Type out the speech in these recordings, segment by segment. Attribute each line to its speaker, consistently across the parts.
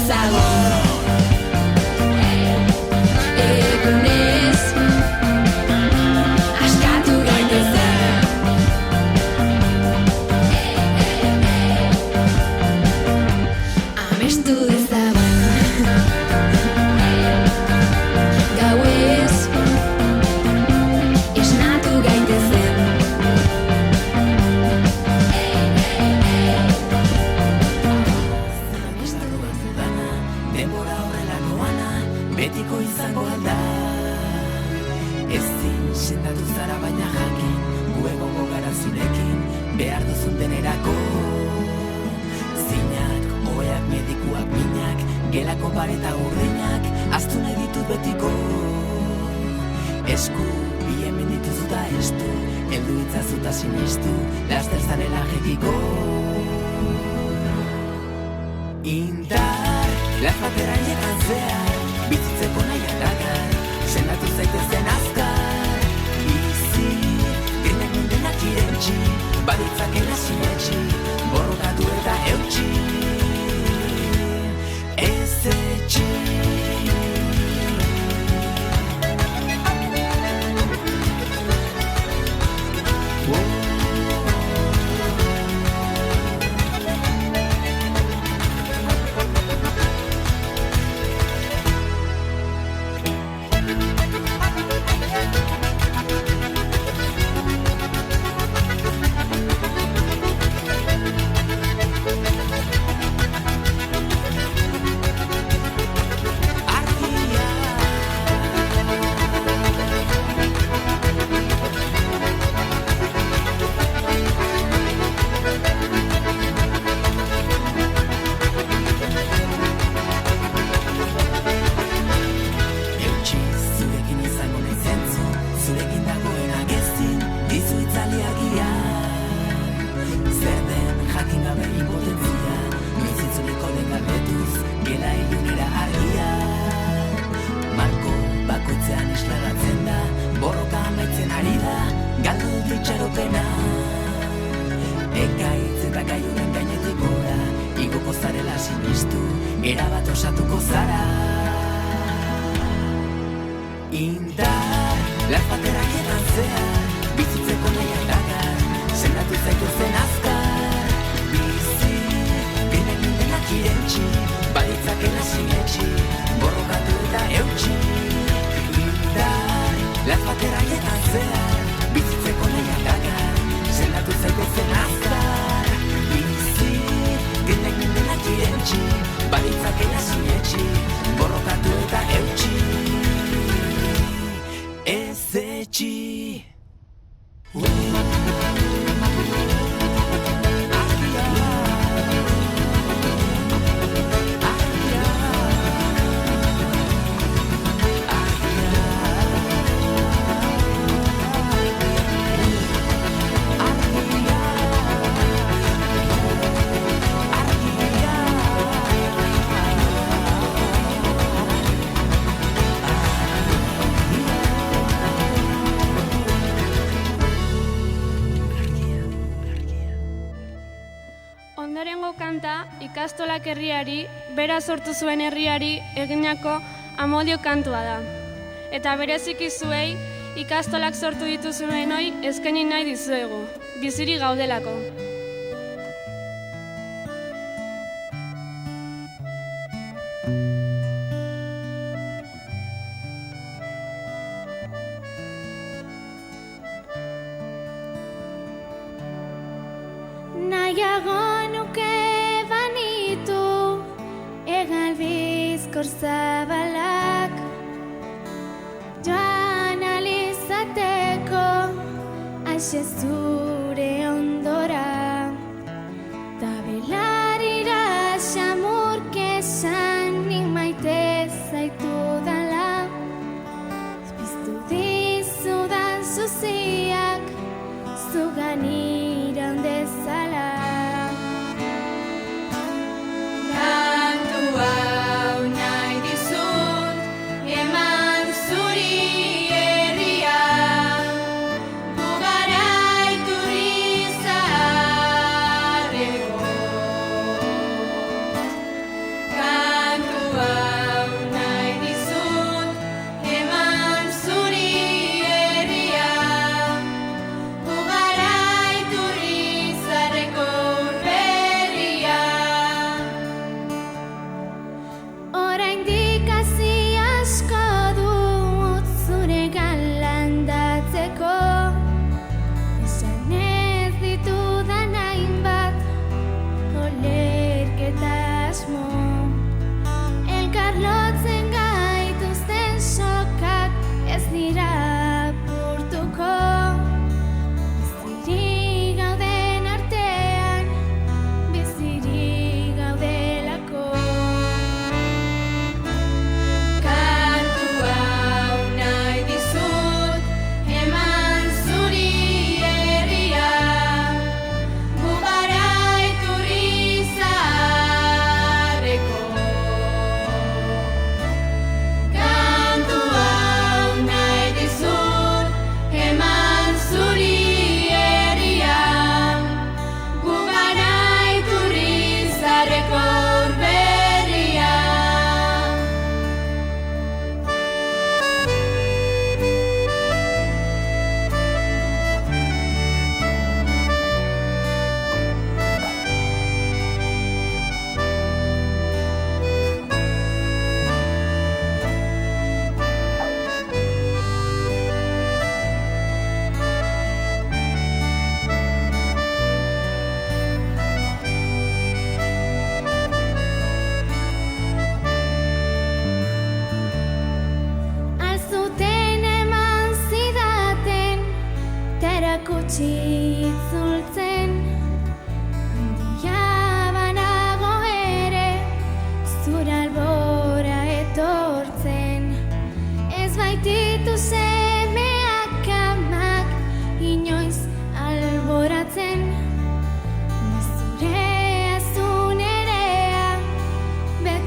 Speaker 1: dezagun egunez askatu gaitezen amestu dezagun gauez esnatu gaitezen
Speaker 2: denbora horrelakoana betiko izango alda ezin sendatu zara baina jakin gu egongo gara zurekin behar duzun denerako zinak, oheak, medikuak, minak gelako pareta urdinak aztu nahi ditut betiko esku bi hemen dituzu da estu heldu itzazuta sinistu laster zarela jetiko indar las batera llegan zehar bizitzeko nahi dakar sendatu zaitezen azkar bizi denak mundenak irentxi baditzakela sinetxi borrokatu eta eutxi ez etxi erabat osatuko zara indar las batera llegan zehar bizitzeko nahi dakar sendatu zaitezen azkar bizi denak mundenak irentxi baditzakela sinetxi borrokatu eta eutxi indar las batera llegan zehar bizitzeko nahi dakar sendatu zaitezen azkar bizi denak mundenak irentxi baditzakela sinetxi borrokatu eta eutxi ez etxi
Speaker 3: Ondorengo kanta ikastolak herriari, bera sortu zuen herriari eginako amodio kantua da. Eta bereziki zuei ikastolak sortu dituzuenoi eskaini nahi dizuegu, biziri gaudelako.
Speaker 4: Nahiago nuke banitu egal bizkor zabalak joan alizateko aixe zure ondora ta belarira xamurkesan nik maite zaitu dala piztu dizudan zuziak zugan iran dezala
Speaker 1: Zuri herria, gugara iturri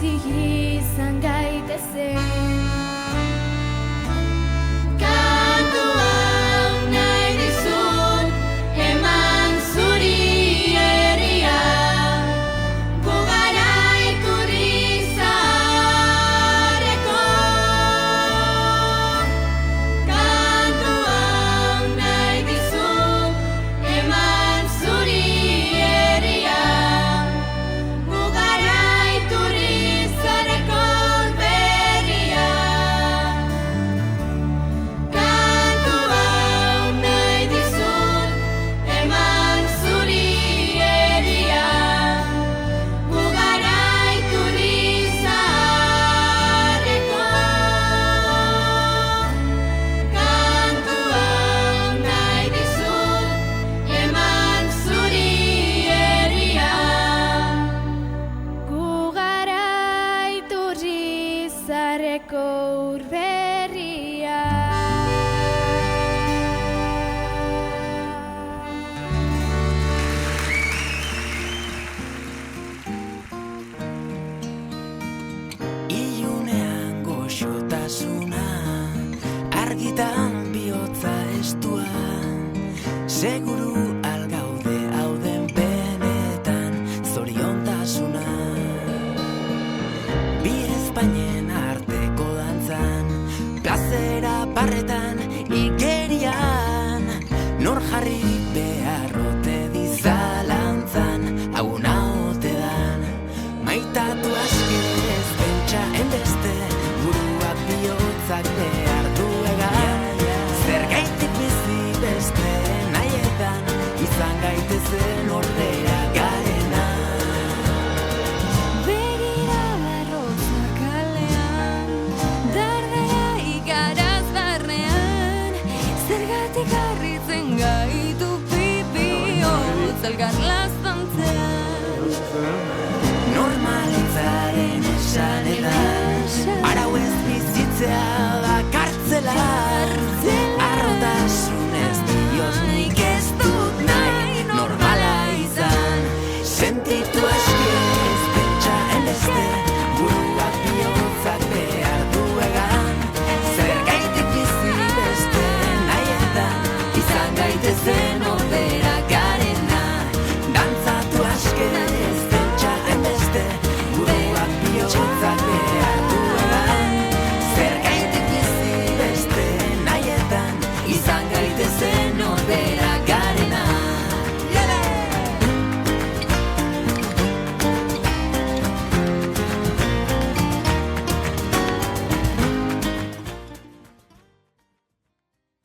Speaker 4: beti izan gaitezen. Kantu hau nahi dizut, eman zuri herria, gu gara iturri zaharreko. Kantu hau nahi dizut, eman zuri herria, gu gara iturri zaharreko berria. Kantu hau nahi dizut, eman zuri herria, gu gara iturri zaharreko. Kantu hau nahi dizut, eman zuri herria, gu gara iturri zaharreko urberria.
Speaker 2: Ilunean goxotasuna, argitan bihotza estua, seguru algaude hauden penetan zoriontasuna. Bi Espainien arteko dantzan, plazera barretan, igerian, nor jarri beharrote dizalantzan, hauna ote dan, maitatu aske ez pentsa enbeste, buruak bihotzak behar duegan, zergaitik bizi beste nahietan, izan gaitezen ordea garena.
Speaker 4: Begira arroza kalean, dardera igaraz barnean, zergatik harritzen gaitu pipio, elkar